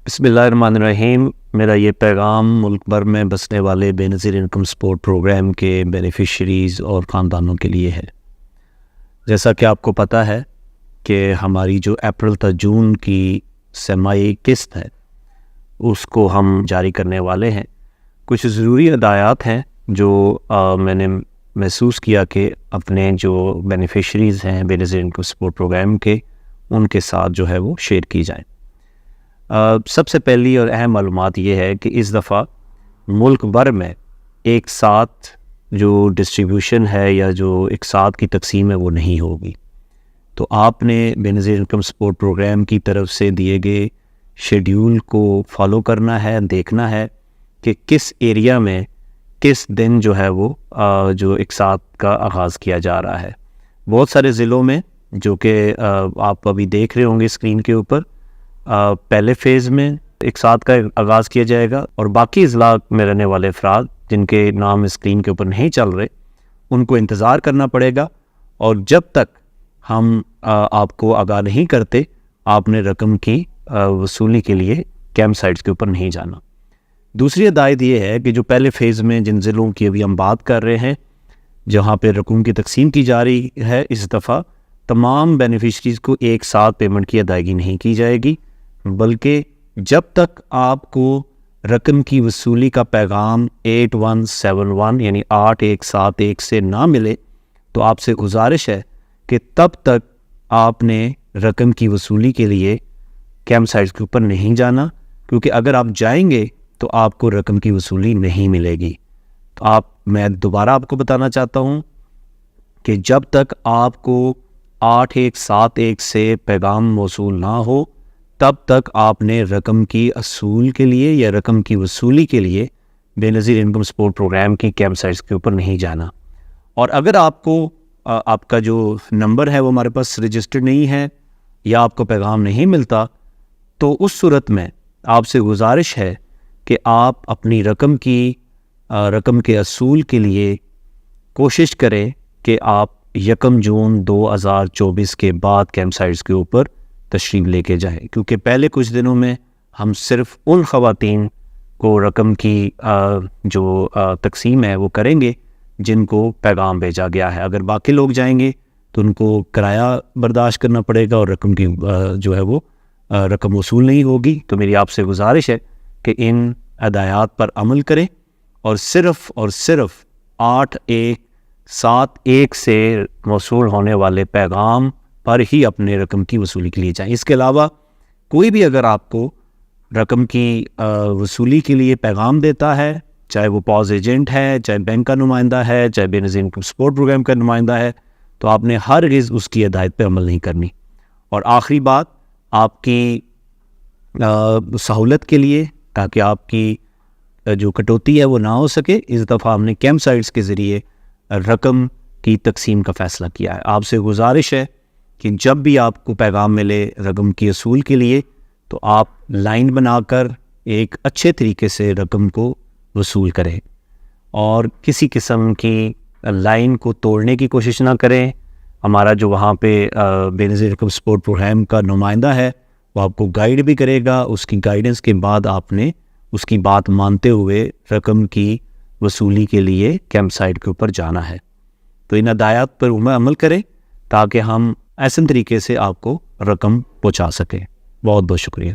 बिस्मिल्लाहिर्रहमानिर्रहीम। मेरा ये पैगाम मुल्क भर में बसने वाले बेनज़ीर इनकम सपोर्ट प्रोग्राम के बेनिफिशरीज़ और ख़ानदानों के लिए है। जैसा कि आपको पता है कि हमारी जो अप्रैल ta जून की सरमाई किस्त है उसको हम जारी करने वाले हैं। कुछ ज़रूरी हदायत हैं जो मैंने महसूस किया कि अपने जो बेनिफिशरीज़ हैं बेनज़ीर इनकम सपोर्ट प्रोग्राम के, उनके साथ जो है वो शेयर की जाएँ। सबसे पहली और अहम मालूमात ये है कि इस दफ़ा मुल्क भर में एक साथ जो डिस्ट्रीब्यूशन है या जो एक साथ की तकसीम है वो नहीं होगी। तो आपने बेनज़ीर इनकम सपोर्ट प्रोग्राम की तरफ से दिए गए शेड्यूल को फॉलो करना है, देखना है कि किस एरिया में किस दिन जो है वो जो एक साथ का आगाज़ किया जा रहा है। बहुत सारे ज़िलों में जो कि आप अभी देख रहे होंगे स्क्रीन के ऊपर, पहले फ़ेज़ में एक साथ का आगाज़ किया जाएगा और बाकी अज़ला में रहने वाले अफराद जिनके नाम स्क्रीन के ऊपर नहीं चल रहे उनको इंतज़ार करना पड़ेगा। और जब तक हम आपको आगाह नहीं करते, आपने रकम की वसूली के लिए कैंप साइट्स के ऊपर नहीं जाना। दूसरी हदायत ये है कि जो पहले फ़ेज़ में जिन ज़िलों की अभी हम बात कर रहे हैं जहाँ पे रकम की तकसीम की जा रही है, इस दफ़ा तमाम बेनिफिशरीज़ को एक साथ पेमेंट की अदायगी नहीं की जाएगी, बल्कि जब तक आपको रकम की वसूली का पैगाम 8171 यानी 8171 से ना मिले तो आपसे गुजारिश है कि तब तक आपने रकम की वसूली के लिए कैंप साइट्स के ऊपर नहीं जाना, क्योंकि अगर आप जाएंगे तो आपको रकम की वसूली नहीं मिलेगी। तो मैं दोबारा आपको बताना चाहता हूँ कि जब तक आपको 8171 से पैगाम मौसूल ना हो तब तक आपने रकम की असूल के लिए या रकम की वसूली के लिए बेनज़ीर इनकम सपोर्ट प्रोग्राम की कैंप साइट्स के ऊपर नहीं जाना। और अगर आपको आपका जो नंबर है वो हमारे पास रजिस्टर्ड नहीं है या आपको पैगाम नहीं मिलता, तो उस सूरत में आपसे गुजारिश है कि आप अपनी रकम के असूल के लिए कोशिश करें कि आप 1 जून 2024 के बाद कैंप साइट्स के ऊपर तशरीफ़ लेके जाएं, क्योंकि पहले कुछ दिनों में हम सिर्फ़ उन ख़वातीन को रकम की जो तकसीम है वो करेंगे जिनको पैगाम भेजा गया है। अगर बाकी लोग जाएंगे तो उनको किराया बर्दाश्त करना पड़ेगा और रकम की जो है वो रकम वसूल नहीं होगी। तो मेरी आपसे गुजारिश है कि इन हदायत पर अमल करें और सिर्फ़ 8171 से वसूल होने वाले पैगाम पर ही अपने रकम की वसूली के लिए जाएं। इसके अलावा कोई भी अगर आपको रकम की वसूली के लिए पैगाम देता है, चाहे वो पॉज एजेंट है, चाहे बैंक का नुमाइंदा है, चाहे बेनज़ीर इनकम सपोर्ट प्रोग्राम का नुमाइंदा है, तो आपने हरगिज़ उसकी हिदायत पे अमल नहीं करनी। और आखिरी बात, आपकी सहूलत के लिए, ताकि आपकी जो कटौती है वो ना हो सके, इस दफ़ा हमने कैंप साइट्स के ज़रिए रकम की तकसीम का फ़ैसला किया है। आपसे गुजारिश है कि जब भी आपको पैगाम मिले रकम की असूल के लिए तो आप लाइन बनाकर एक अच्छे तरीके से रकम को वसूल करें और किसी किस्म की लाइन को तोड़ने की कोशिश ना करें। हमारा जो वहाँ पे बेनज़ीर इनकम सपोर्ट प्रोग्राम का नुमाइंदा है वो आपको गाइड भी करेगा। उसकी गाइडेंस के बाद आपने उसकी बात मानते हुए रकम की वसूली के लिए कैंप साइट के ऊपर जाना है। तो इन हदायत पर अमल करें ताकि हम ऐसे तरीके से आपको रकम पहुंचा सकें। बहुत बहुत शुक्रिया।